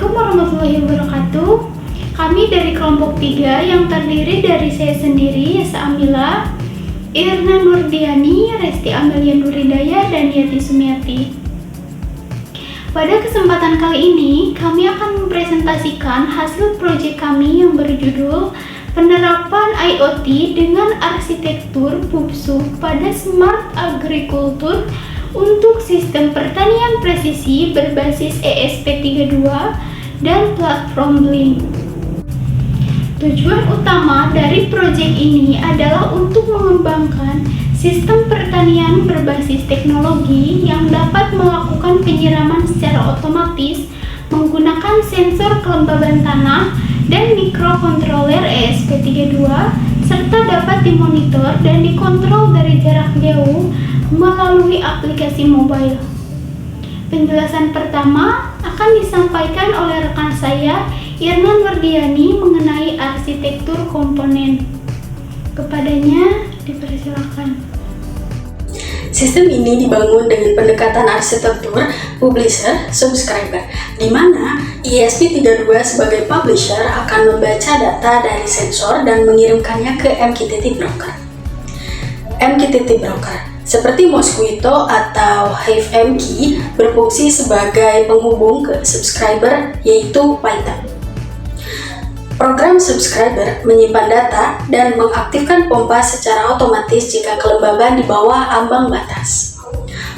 Assalamualaikum warahmatullahi wabarakatuh. Kami dari kelompok 3 yang terdiri dari saya sendiri, Yasa Amila, Irna Nurdiani, Resti Amelia Nuridaya, dan Yati Sumiati. Pada kesempatan kali ini, kami akan mempresentasikan hasil proyek kami yang berjudul Penerapan IoT dengan Arsitektur PUBSU pada Smart Agriculture untuk Sistem Pertanian Presisi berbasis ESP32 dan Platform Blink. Tujuan utama dari proyek ini adalah untuk mengembangkan sistem pertanian berbasis teknologi yang dapat melakukan penyiraman secara otomatis menggunakan sensor kelembaban tanah dan mikrokontroler ESP32 serta dapat dimonitor dan dikontrol dari jarak jauh melalui aplikasi mobile. Penjelasan pertama akan disampaikan oleh rekan saya, Irna Nurdiani, mengenai arsitektur komponen. Kepadanya dipersilakan. Sistem ini dibangun dengan pendekatan arsitektur publisher-subscriber, di mana ESP32 sebagai publisher akan membaca data dari sensor dan mengirimkannya ke MQTT broker. MQTT broker seperti Mosquito atau HiveMQ berfungsi sebagai penghubung ke subscriber, yaitu Python. Program subscriber menyimpan data dan mengaktifkan pompa secara otomatis jika kelembaban di bawah ambang batas.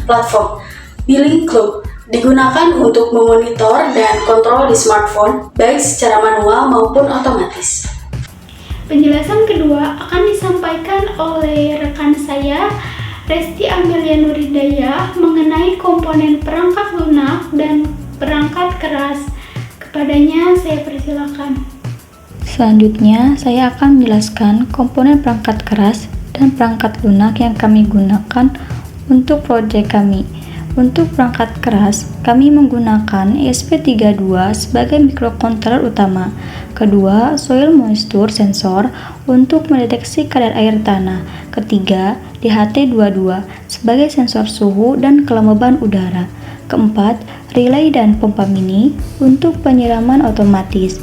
Platform Billing Cloud digunakan untuk memonitor dan kontrol di smartphone, baik secara manual maupun otomatis. Penjelasan kedua akan disampaikan oleh rekan saya, Resti Amelia Nuridaya, mengenai komponen perangkat lunak dan perangkat keras. Kepadanya saya persilakan. Selanjutnya, saya akan menjelaskan komponen perangkat keras dan perangkat lunak yang kami gunakan untuk proyek kami. Untuk perangkat keras, kami menggunakan ESP32 sebagai mikrokontroler utama. Kedua, soil moisture sensor untuk mendeteksi kadar air tanah. Ketiga, DHT22 sebagai sensor suhu dan kelembaban udara. Keempat, relay dan pompa mini untuk penyiraman otomatis.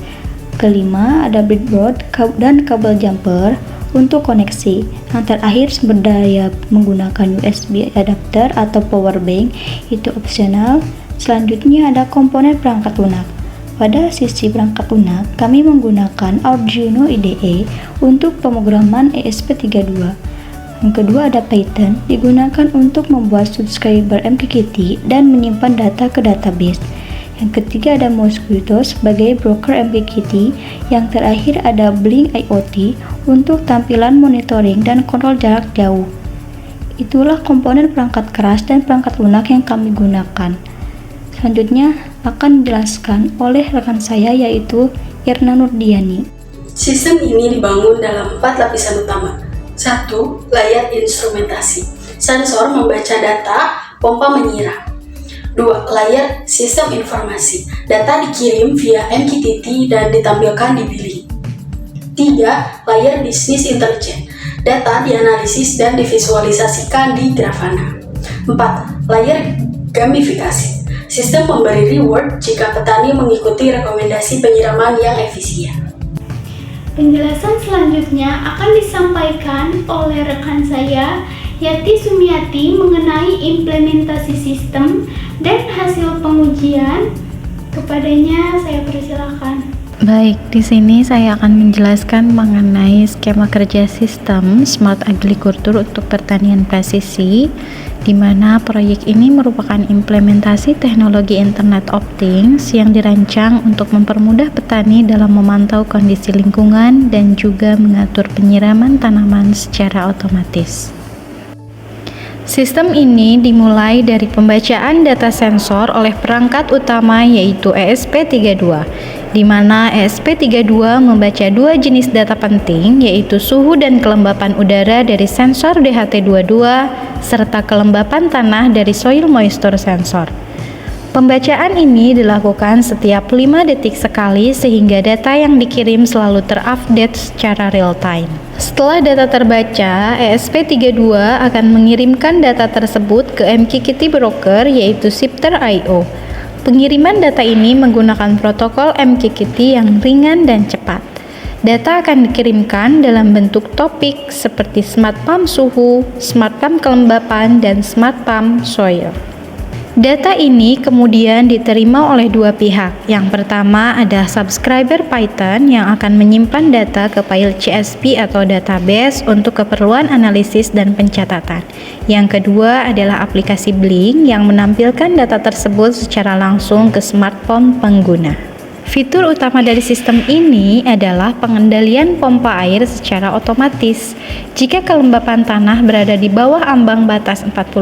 Kelima, ada breadboard dan kabel jumper untuk koneksi. Yang terakhir, sumber daya menggunakan USB adapter atau power bank, itu opsional. Selanjutnya ada komponen perangkat lunak. Pada sisi perangkat lunak, kami menggunakan Arduino IDE untuk pemrograman ESP32. Yang kedua ada Python, digunakan untuk membuat subscriber MQTT dan menyimpan data ke database. Yang ketiga ada Mosquito sebagai broker MQTT. Yang terakhir ada Blink IoT untuk tampilan monitoring dan kontrol jarak jauh. Itulah komponen perangkat keras dan perangkat lunak yang kami gunakan. Selanjutnya akan dijelaskan oleh rekan saya, yaitu Irna Nurdiani. Sistem ini dibangun dalam 4 lapisan utama. 1. Layar instrumentasi. Sensor membaca data, pompa menyiram. 2. Layar sistem informasi. Data dikirim via MQTT dan ditampilkan di billing. 3. Layar bisnis intelijen. Data dianalisis dan divisualisasikan di Grafana. 4. Layar gamifikasi. Sistem memberi reward jika petani mengikuti rekomendasi penyiraman yang efisien. Penjelasan selanjutnya akan disampaikan oleh rekan saya, Yati Sumiati, mengenai implementasi sistem dan hasil pengujian. Kepadanya saya persilakan. Baik, di sini saya akan menjelaskan mengenai skema kerja sistem Smart Agriculture untuk pertanian presisi, di mana proyek ini merupakan implementasi teknologi Internet of Things yang dirancang untuk mempermudah petani dalam memantau kondisi lingkungan dan juga mengatur penyiraman tanaman secara otomatis. Sistem ini dimulai dari pembacaan data sensor oleh perangkat utama, yaitu ESP32, di mana ESP32 membaca 2 jenis data penting, yaitu suhu dan kelembapan udara dari sensor DHT22 serta kelembapan tanah dari soil moisture sensor. Pembacaan ini dilakukan setiap 5 detik sekali sehingga data yang dikirim selalu terupdate secara real time. Setelah data terbaca, ESP32 akan mengirimkan data tersebut ke MQTT broker, yaitu Shifter.io. Pengiriman data ini menggunakan protokol MQTT yang ringan dan cepat. Data akan dikirimkan dalam bentuk topik seperti smart pump suhu, smart pump kelembapan, dan smart pump soil. Data ini kemudian diterima oleh dua pihak. Yang pertama ada subscriber Python yang akan menyimpan data ke file CSV atau database untuk keperluan analisis dan pencatatan. Yang kedua adalah aplikasi Blink yang menampilkan data tersebut secara langsung ke smartphone pengguna. Fitur utama dari sistem ini adalah pengendalian pompa air secara otomatis. Jika kelembapan tanah berada di bawah ambang batas 40%,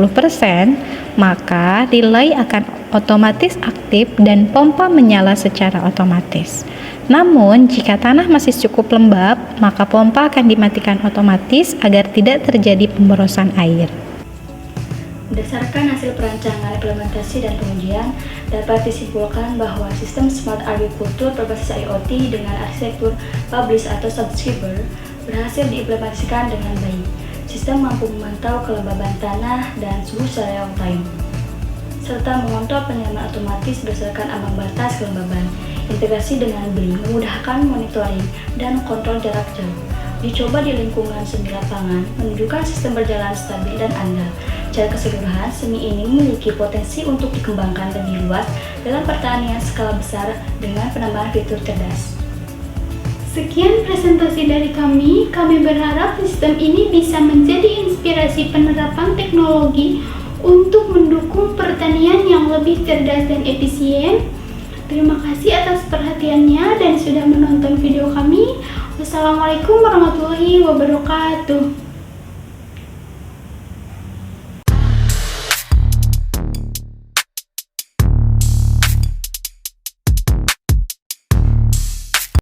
maka relay akan otomatis aktif dan pompa menyala secara otomatis. Namun, jika tanah masih cukup lembab, maka pompa akan dimatikan otomatis agar tidak terjadi pemborosan air. Berdasarkan hasil perancangan, implementasi, dan pengujian, dapat disimpulkan bahwa sistem Smart Agriculture berbasis IoT dengan arsitektur publish atau subscriber berhasil diimplementasikan dengan baik. Sistem mampu memantau kelembaban tanah dan suhu secara real time, serta mengontrol penyiraman otomatis berdasarkan ambang batas kelembaban. Integrasi dengan Blink memudahkan monitoring dan kontrol jarak jauh. Dicoba di lingkungan semi lapangan, menunjukkan sistem berjalan stabil dan andal. Secara keseluruhan, semi ini memiliki potensi untuk dikembangkan lebih luas dalam pertanian skala besar dengan penambahan fitur cerdas. Sekian presentasi dari kami. Kami berharap sistem ini bisa menjadi inspirasi penerapan teknologi untuk mendukung pertanian yang lebih cerdas dan efisien. Terima kasih atas perhatiannya dan sudah menonton video kami. Wassalamualaikum warahmatullahi wabarakatuh.